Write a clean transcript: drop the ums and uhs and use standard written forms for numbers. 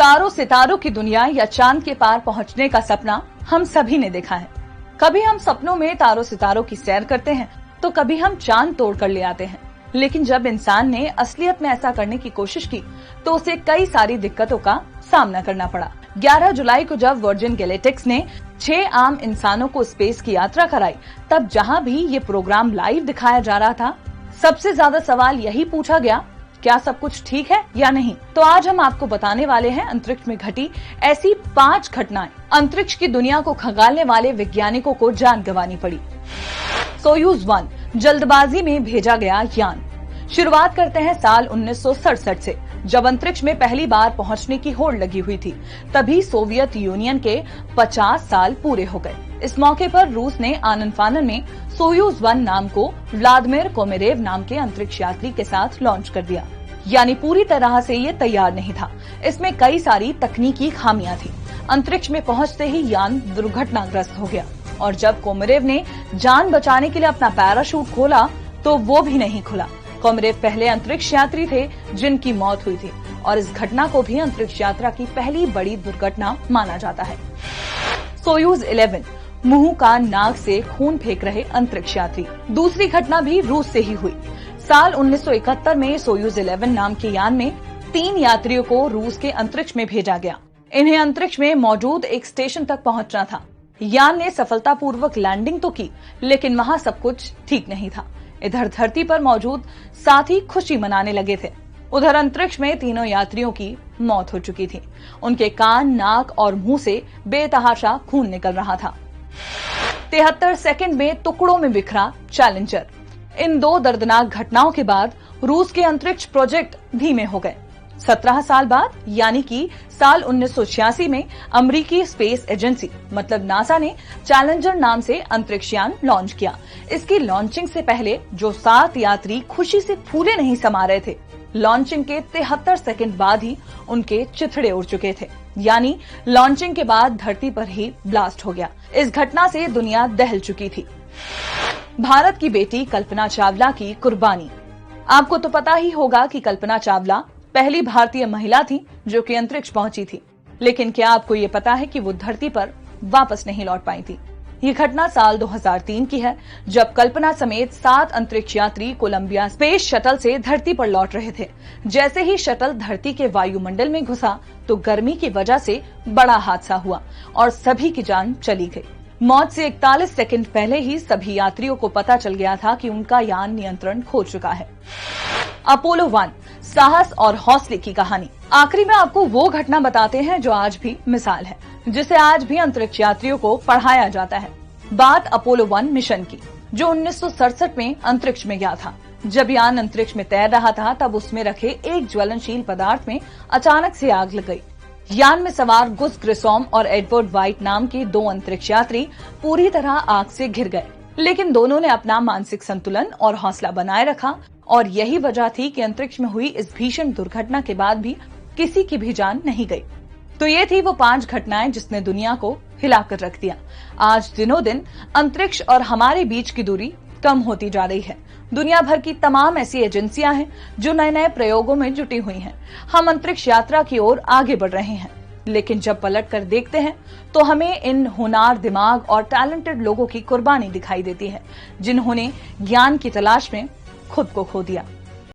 तारों सितारों की दुनिया या चांद के पार पहुंचने का सपना हम सभी ने देखा है। कभी हम सपनों में तारों सितारों की सैर करते हैं तो कभी हम चांद तोड़ कर ले आते हैं। लेकिन जब इंसान ने असलियत में ऐसा करने की कोशिश की तो उसे कई सारी दिक्कतों का सामना करना पड़ा। 11 जुलाई को जब वर्जिन गैलेक्टिक्स ने 6 आम इंसानों को स्पेस की यात्रा कराई, तब जहां भी ये प्रोग्राम लाइव दिखाया जा रहा था, सबसे ज्यादा सवाल यही पूछा गया, क्या सब कुछ ठीक है या नहीं। तो आज हम आपको बताने वाले हैं अंतरिक्ष में घटी ऐसी 5 घटनाएं। अंतरिक्ष की दुनिया को खंगालने वाले वैज्ञानिकों को जान गंवानी पड़ी। सोयूज 1 जल्दबाजी में भेजा गया यान। शुरुआत करते हैं साल 1967 से, जब अंतरिक्ष में पहली बार पहुंचने की होड़ लगी हुई थी। तभी सोवियत यूनियन के 50 साल पूरे हो गए। इस मौके पर रूस ने आनन फानन में सोयूज 1 नाम को व्लादिमीर कोमेरेव नाम के अंतरिक्ष यात्री के साथ लॉन्च कर दिया। यानी पूरी तरह से ये तैयार नहीं था। इसमें कई सारी तकनीकी खामियां थी। अंतरिक्ष में पहुंचते ही यान दुर्घटनाग्रस्त हो गया और जब कोमेरेव ने जान बचाने के लिए अपना पैराशूट खोला तो वो भी नहीं खुला। कोमेरेव पहले अंतरिक्ष यात्री थे जिनकी मौत हुई थी और इस घटना को भी अंतरिक्ष यात्रा की पहली बड़ी दुर्घटना माना जाता है। सोयूज 11 मुंह कान नाक से खून फेंक रहे अंतरिक्ष यात्री। दूसरी घटना भी रूस से ही हुई। साल 1971 में सोयूज 11 नाम के यान में 3 यात्रियों को रूस के अंतरिक्ष में भेजा गया। इन्हें अंतरिक्ष में मौजूद एक स्टेशन तक पहुंचना था। यान ने सफलतापूर्वक लैंडिंग तो की, लेकिन वहां सब कुछ ठीक नहीं था। इधर धरती पर मौजूद साथी खुशी मनाने लगे थे। उधर अंतरिक्ष में तीनों यात्रियों की मौत हो चुकी थी। उनके कान, नाक और मुंह से बेतहाशा खून निकल रहा था। 73 सेकंड में टुकड़ों में बिखरा चैलेंजर। इन 2 दर्दनाक घटनाओं के बाद रूस के अंतरिक्ष प्रोजेक्ट धीमे हो गए। 17 साल बाद यानी कि साल 1986 में अमेरिकी स्पेस एजेंसी मतलब नासा ने चैलेंजर नाम से अंतरिक्ष यान लॉन्च किया। इसकी लॉन्चिंग से पहले जो 7 यात्री खुशी से फूले नहीं समा रहे थे, लॉन्चिंग के 73 सेकंड बाद ही उनके चिथड़े उड़ चुके थे। यानी लॉन्चिंग के बाद धरती पर ही ब्लास्ट हो गया। इस घटना से दुनिया दहल चुकी थी। भारत की बेटी कल्पना चावला की कुर्बानी। आपको तो पता ही होगा कि कल्पना चावला पहली भारतीय महिला थी जो कि अंतरिक्ष पहुंची थी। लेकिन क्या आपको ये पता है कि वो धरती पर वापस नहीं लौट पाई थी। ये घटना साल 2003 की है, जब कल्पना समेत 7 अंतरिक्ष यात्री कोलंबिया स्पेस शटल से धरती पर लौट रहे थे। जैसे ही शटल धरती के वायुमंडल में घुसा तो गर्मी की वजह से बड़ा हादसा हुआ और सभी की जान चली गई। मौत से 41 सेकंड पहले ही सभी यात्रियों को पता चल गया था कि उनका यान नियंत्रण खो चुका है। अपोलो 1 साहस और हौसले की कहानी। आखिरी में आपको वो घटना बताते हैं जो आज भी मिसाल है, जिसे आज भी अंतरिक्ष यात्रियों को पढ़ाया जाता है। बात अपोलो 1 मिशन की, जो 1967 में अंतरिक्ष में गया था। जब यान अंतरिक्ष में तैर रहा था तब उसमें रखे एक ज्वलनशील पदार्थ में अचानक से आग लग गई। यान में सवार गुस ग्रिसॉम और एडवर्ड वाइट नाम के 2 अंतरिक्ष यात्री पूरी तरह आग से घिर गए, लेकिन दोनों ने अपना मानसिक संतुलन और हौसला बनाए रखा और यही वजह थी कि अंतरिक्ष में हुई इस भीषण दुर्घटना के बाद भी किसी की भी जान नहीं गई। तो ये थी वो 5 घटनाएं जिसने दुनिया को हिलाकर रख दिया। आज दिनों दिन अंतरिक्ष और हमारे बीच की दूरी कम होती जा रही है। दुनिया भर की तमाम ऐसी एजेंसियां हैं जो नए नए प्रयोगों में जुटी हुई हैं। हम अंतरिक्ष यात्रा की ओर आगे बढ़ रहे हैं, लेकिन जब पलट कर देखते हैं तो हमें इन होनहार दिमाग और टैलेंटेड लोगों की कुर्बानी दिखाई देती है, जिन्होंने ज्ञान की तलाश में खुद को खो दिया।